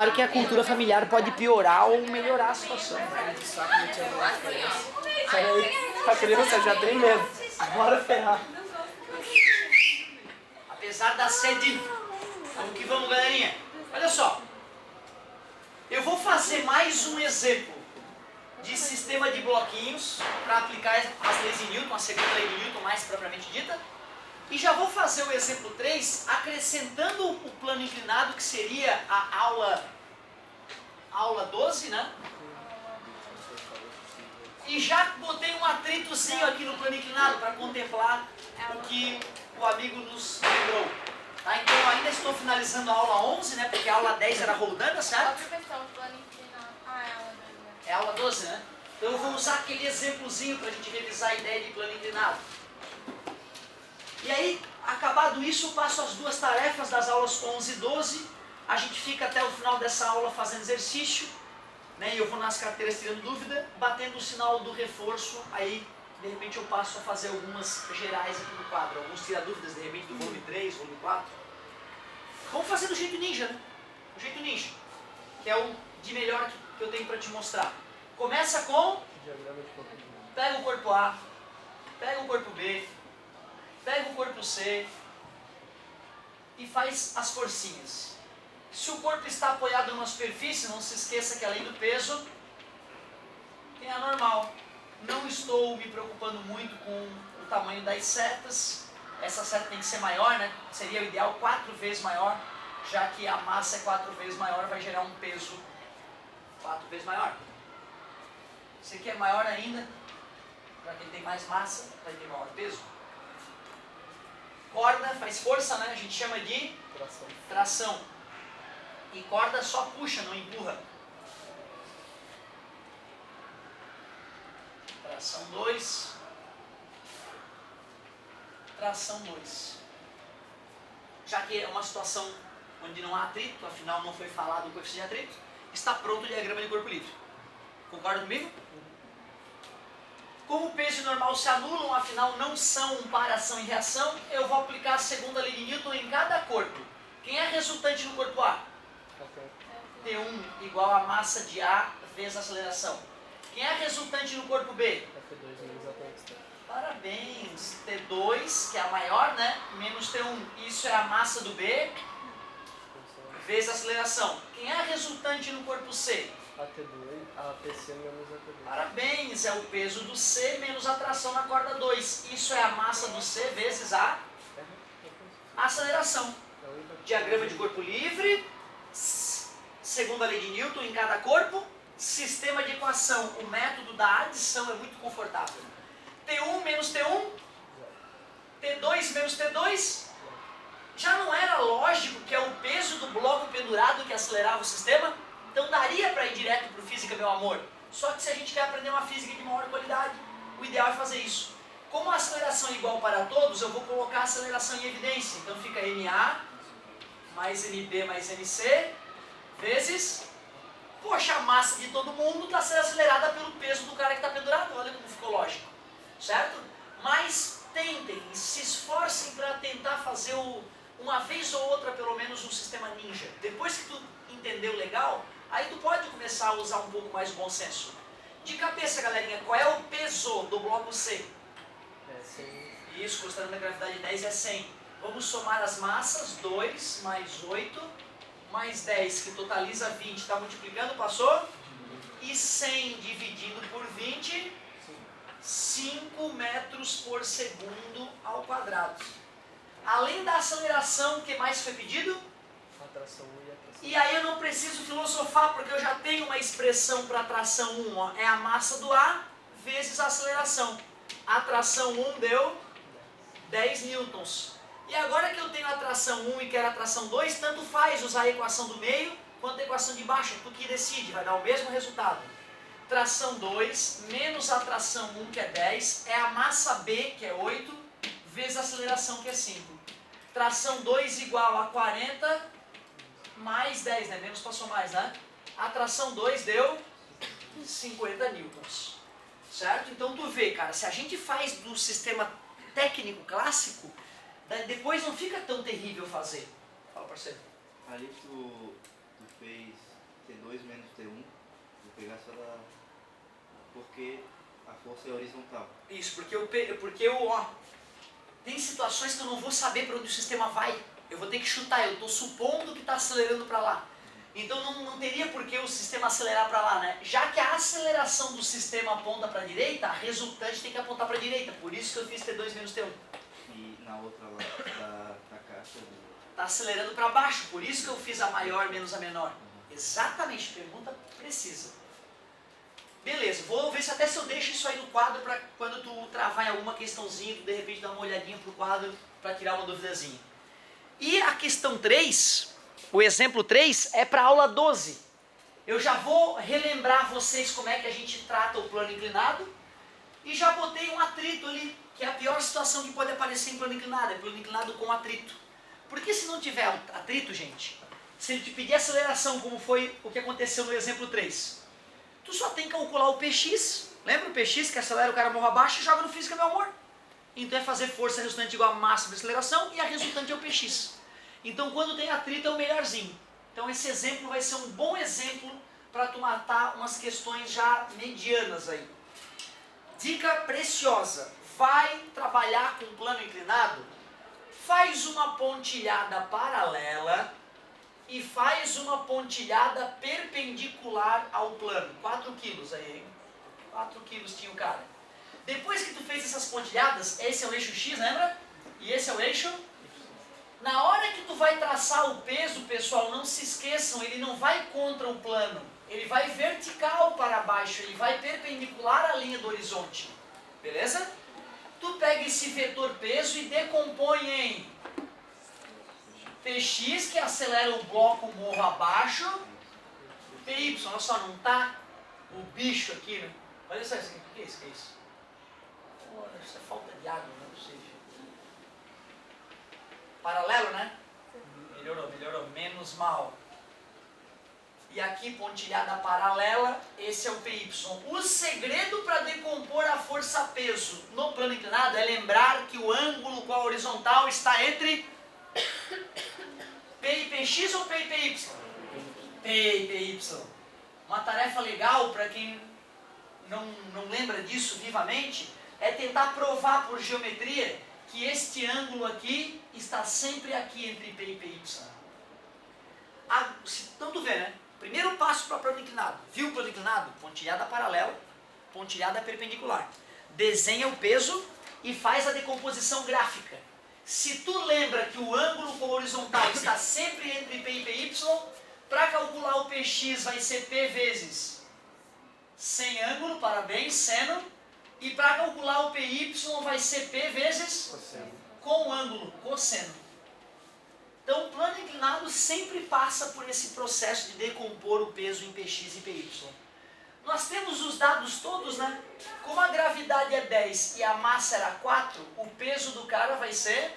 Claro que a cultura familiar pode piorar ou melhorar a situação. A criança já tem medo. Bora ferrar. Apesar da sede, vamos que vamos, galerinha. Olha só, eu vou fazer mais um exemplo de sistema de bloquinhos para aplicar as leis de Newton, a segunda lei de Newton mais propriamente dita. E já vou fazer o exemplo 3, acrescentando o plano inclinado, que seria a aula 12, né? E já botei um atritozinho aqui no plano inclinado para contemplar o que o amigo nos lembrou. Tá? Então eu ainda estou finalizando a aula 11, né? Porque a aula 10 era roldana, certo? Professor, o plano inclinado. Ah, é a aula 12. É a aula 12, né? Então eu vou usar aquele exemplozinho para a gente revisar a ideia de plano inclinado. E aí, acabado isso, eu passo as duas tarefas das aulas 11 e 12. A gente fica até o final dessa aula fazendo exercício, né? E eu vou nas carteiras tirando dúvida, batendo o sinal do reforço. Aí, de repente, eu passo a fazer algumas gerais aqui no quadro. Alguns tirar dúvidas, de repente, do volume 3, volume 4. Vamos fazer do jeito ninja, né? Do jeito ninja, que é o de melhor que eu tenho para te mostrar. Começa com... Pega o corpo A, pega o corpo B, pega o corpo C e faz as forcinhas. Se o corpo está apoiado numa superfície, não se esqueça que além do peso, tem a normal. Não estou me preocupando muito com o tamanho das setas. Essa seta tem que ser maior, né? Seria o ideal 4 vezes maior, já que a massa é 4 vezes maior, vai gerar um peso 4 vezes maior. Se aqui é maior ainda, para quem tem mais massa, vai ter maior peso. Corda faz força, né? A gente chama de tração. E corda só puxa, não empurra. Tração 2. Tração 2. Já que é uma situação onde não há atrito, afinal não foi falado o coeficiente de atrito, está pronto o diagrama de corpo livre. Concorda comigo? Como o peso e o normal se anulam, afinal não são um par ação e reação, eu vou aplicar a segunda lei de Newton em cada corpo. Quem é resultante no corpo A? T1 igual a massa de A vezes a aceleração. Quem é resultante no corpo B? Parabéns! T2, que é a maior, né? Menos T1. Isso é a massa do B vezes a aceleração. Quem é resultante no corpo C? A PC menos a T2. Parabéns! É o peso do C menos a tração na corda 2. Isso é a massa do C vezes a aceleração. Diagrama de corpo livre, segunda lei de Newton em cada corpo, sistema de equação. O método da adição é muito confortável. T1 menos T1, T2 menos T2. Já não era lógico que é o peso do bloco pendurado que acelerava o sistema? Então daria para ir direto para o física, meu amor. Só que se a gente quer aprender uma física de maior qualidade, o ideal é fazer isso. Como a aceleração é igual para todos, eu vou colocar a aceleração em evidência. Então fica MA mais MB mais MC vezes... Poxa, a massa de todo mundo está sendo acelerada pelo peso do cara que está pendurado. Olha como ficou lógico. Certo? Mas tentem, se esforcem para tentar fazer uma vez ou outra, pelo menos, um sistema ninja. Depois que tu entendeu legal, aí tu pode começar a usar um pouco mais o bom senso. De cabeça, galerinha, qual é o peso do bloco C? É 100. Isso, considerando a gravidade de 10 é 100. Vamos somar as massas, 2 mais 8 mais 10, que totaliza 20. Está multiplicando, passou? E 100 dividido por 20, 5 metros por segundo ao quadrado. Além da aceleração, o que mais foi pedido? A tração 1 e a tração. E aí eu não preciso filosofar, porque eu já tenho uma expressão para a tração 1. Ó. É a massa do A vezes a aceleração. A tração 1 deu 10 newtons. E agora que eu tenho a tração 1 e quero a tração 2, tanto faz usar a equação do meio quanto a equação de baixo. Tu que decide, vai dar o mesmo resultado. Tração 2 menos a tração 1, que é 10, é a massa B, que é 8, vezes a aceleração, que é 5. Tração 2 igual a 40 mais 10, né? Menos passou mais, né? A tração 2 deu 50 newtons. Certo? Então tu vê, cara, se a gente faz do sistema técnico clássico, depois não fica tão terrível fazer. Fala, parceiro. Ali tu fez 2 menos T1, vou pegar só da... porque a força é horizontal. Isso, tem situações que eu não vou saber para onde o sistema vai. Eu vou ter que chutar, eu estou supondo que está acelerando para lá. Então não teria por que o sistema acelerar para lá, né? Já que a aceleração do sistema aponta para a direita, a resultante tem que apontar para a direita. Por isso que eu fiz T2 menos T1. E na outra lá da caixa... Está acelerando para baixo, por isso que eu fiz a maior menos a menor. Exatamente, pergunta precisa. Beleza, vou ver se até se eu deixo isso aí no quadro para quando tu travar em alguma questãozinha, tu de repente dar uma olhadinha pro quadro para tirar uma duvidazinha. E a questão 3, o exemplo 3 é para aula 12. Eu já vou relembrar vocês como é que a gente trata o plano inclinado e já botei um atrito ali, que é a pior situação que pode aparecer em plano inclinado, é plano inclinado com atrito. Porque se não tiver atrito, gente, se ele te pedir aceleração, como foi o que aconteceu no exemplo 3, tu só tem que calcular o PX, lembra o PX que acelera o cara morro abaixo e joga no física, meu amor? Então é fazer força resultante igual a massa de aceleração e a resultante é o PX. Então quando tem atrito é o melhorzinho. Então esse exemplo vai ser um bom exemplo para tu matar umas questões já medianas aí. Dica preciosa, vai trabalhar com plano inclinado? Faz uma pontilhada paralela e faz uma pontilhada perpendicular ao plano. 4 quilos aí, hein? 4 quilos tinha o cara. Depois que tu fez essas pontilhadas, esse é o eixo X, lembra? E esse é o eixo? Na hora que tu vai traçar o peso, pessoal, não se esqueçam, ele não vai contra o plano. Ele vai vertical para baixo, ele vai perpendicular à linha do horizonte. Beleza? Tu pega esse vetor peso e decompõe em Px, que acelera o bloco morro abaixo, Py, olha só, não tá o bicho aqui, né? Olha só isso aqui, o que é isso? Isso é falta de água, não é possível. Paralelo, né? Melhorou, menos mal. E aqui, pontilhada paralela, esse é o PY. O segredo para decompor a força-peso no plano inclinado é lembrar que o ângulo com a horizontal está entre P e PX ou P e PY? P e PY. Uma tarefa legal para quem não lembra disso vivamente é tentar provar por geometria que este ângulo aqui está sempre aqui entre P e PY. Então tu vê, né? Primeiro passo para plano inclinado. Viu o plano inclinado? Pontilhada paralela, pontilhada perpendicular. Desenha o peso e faz a decomposição gráfica. Se tu lembra que o ângulo com a horizontal está sempre entre P e PY, para calcular o PX vai ser P vezes sem ângulo, parabéns, seno. E para calcular o PY vai ser P vezes Cosseno. Com ângulo, cosseno. Então o plano inclinado sempre passa por esse processo de decompor o peso em Px e Py. Nós temos os dados todos, né? Como a gravidade é 10 e a massa era 4, o peso do cara vai ser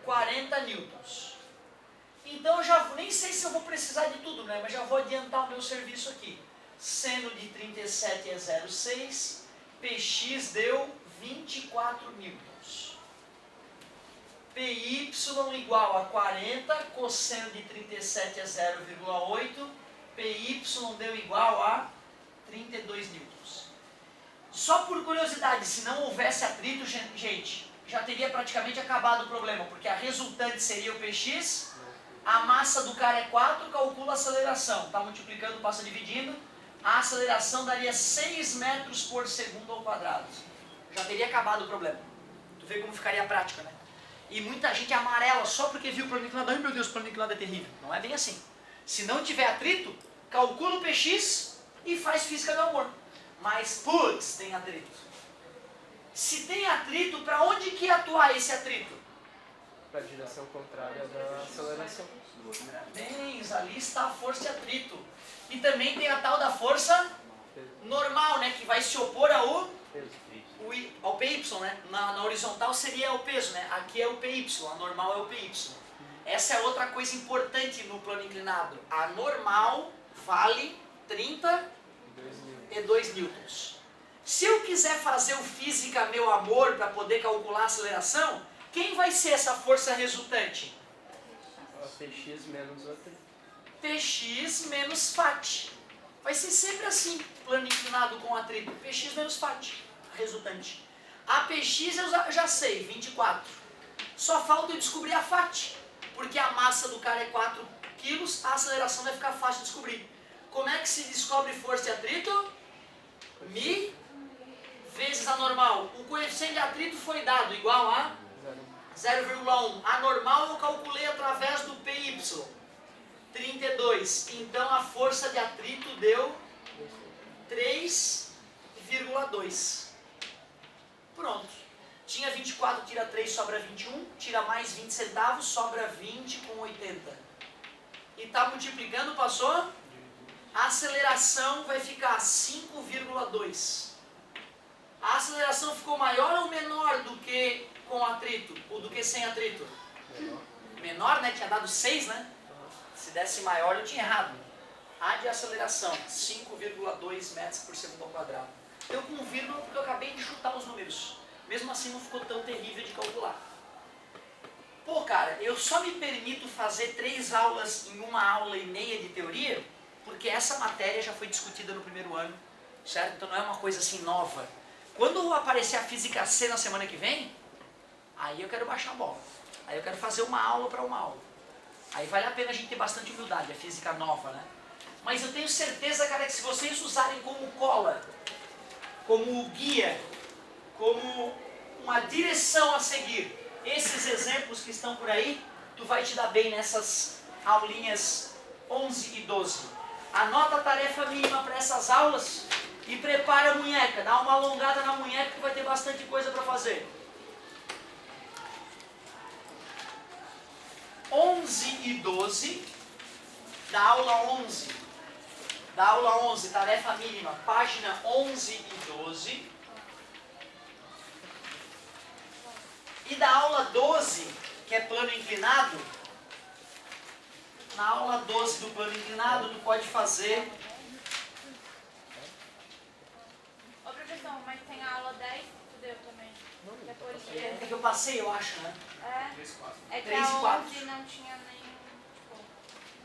40 newtons. Então eu já nem sei se eu vou precisar de tudo, né? Mas já vou adiantar o meu serviço aqui. Seno de 37 é 0,6, Px deu 24 newtons. Py igual a 40, cosseno de 37 é 0,8, Py deu igual a 32 newtons. Só por curiosidade, se não houvesse atrito, gente, já teria praticamente acabado o problema, porque a resultante seria o Px, a massa do cara é 4, calcula a aceleração, está multiplicando, passa dividindo, a aceleração daria 6 metros por segundo ao quadrado. Já teria acabado o problema. Tu vê como ficaria a prática, né? E muita gente amarela só porque viu o plano inclinado. Ai meu Deus, o plano inclinado é terrível. Não é bem assim. Se não tiver atrito, calcula o Px e faz física do amor. Mas, putz, tem atrito. Se tem atrito, para onde que ia atuar esse atrito? Para a direção contrária da aceleração. Parabéns, ali está a força de atrito. E também tem a tal da força normal, né? Que vai se opor ao PY, né? Na horizontal seria o peso, né? Aqui é o PY, a normal é o PY. Essa é outra coisa importante no plano inclinado. A normal vale 32 newtons. Se eu quiser fazer o física, meu amor, para poder calcular a aceleração, quem vai ser essa força resultante? A Px menos o atrito. Px menos Φ. Vai ser sempre assim, plano inclinado com atrito. Px menos Φ, resultante. A Px eu já sei, 24. Só falta eu descobrir a Φ, porque a massa do cara é 4 kg, a aceleração vai ficar fácil de descobrir. Como é que se descobre força de atrito? Mi vezes a normal. O coeficiente de atrito foi dado igual a 0,1. A normal eu calculei através do PY. 32. Então a força de atrito deu 3,2. Pronto. Tinha 24, tira 3, sobra 21. Tira mais 20 centavos, sobra 20 com 80. E tá multiplicando, passou? A aceleração vai ficar 5,2. A aceleração ficou maior ou menor do que com atrito? Ou do que sem atrito? Menor, né? Tinha dado 6, né? Se desse maior, eu tinha errado. A de aceleração, 5,2 metros por segundo ao quadrado. Eu com vírgula porque eu acabei de chutar os números. Mesmo assim, não ficou tão terrível de calcular. Pô, cara, eu só me permito fazer 3 aulas em 1,5 de teoria, porque essa matéria já foi discutida no primeiro ano, certo? Então não é uma coisa assim nova. Quando aparecer a física C na semana que vem, aí eu quero baixar a bola. Aí eu quero fazer uma aula para uma aula. Aí vale a pena a gente ter bastante humildade, a física nova, né? Mas eu tenho certeza, cara, que se vocês usarem como cola, como guia, como uma direção a seguir, esses exemplos que estão por aí, tu vai te dar bem nessas aulinhas 11 e 12. Anota a tarefa mínima para essas aulas e prepara a munheca. Dá uma alongada na munheca que vai ter bastante coisa para fazer. 11 e 12, da aula 11. Da aula 11, tarefa mínima, página 11 e 12. E da aula 12, que é plano inclinado, na aula 12 do plano inclinado, tu pode fazer... Ô professor, mas tem a aula 10 que tu deu também. Que é por isso. É que eu passei, eu acho, né? É que 3 e a 4. 11 não tinha nenhum. Tipo,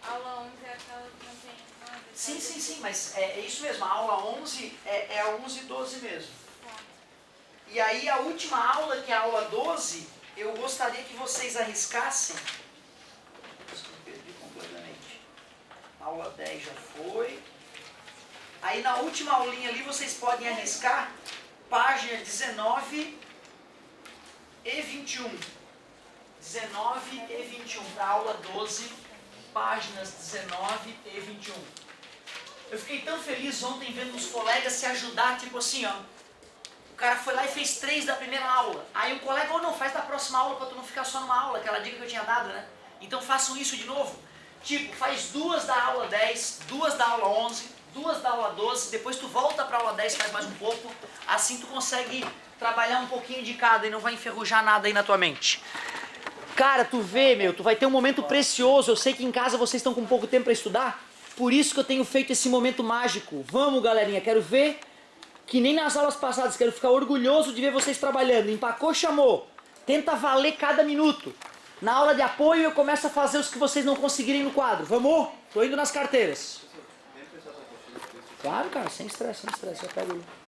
a aula 11 é aquela que não tem nada. Sim, mas é isso mesmo, a aula 11 é a 11 e 12 mesmo. E aí a última aula, que é a aula 12, eu gostaria que vocês arriscassem. Perdi completamente. A aula 10 já foi. Aí na última aulinha ali vocês podem arriscar página 19 e 21. 19 e 21, para a aula 12, páginas 19 e 21. Eu fiquei tão feliz ontem vendo os colegas se ajudar, tipo assim, ó. O cara foi lá e fez 3 da primeira aula. Aí o colega, não, faz da próxima aula para tu não ficar só numa aula, aquela dica que eu tinha dado, né? Então façam isso de novo. Tipo, faz 2 da aula 10, 2 da aula 11, 2 da aula 12, depois tu volta para a aula 10, faz mais um pouco. Assim tu consegue trabalhar um pouquinho de cada e não vai enferrujar nada aí na tua mente. Cara, tu vê, tu vai ter um momento precioso. Eu sei que em casa vocês estão com pouco tempo para estudar. Por isso que eu tenho feito esse momento mágico. Vamos, galerinha, quero ver... Que nem nas aulas passadas, quero ficar orgulhoso de ver vocês trabalhando. Empacou, chamou. Tenta valer cada minuto. Na aula de apoio eu começo a fazer os que vocês não conseguirem no quadro. Vamos? Tô indo nas carteiras. Claro, cara, sem estresse, eu pego ele.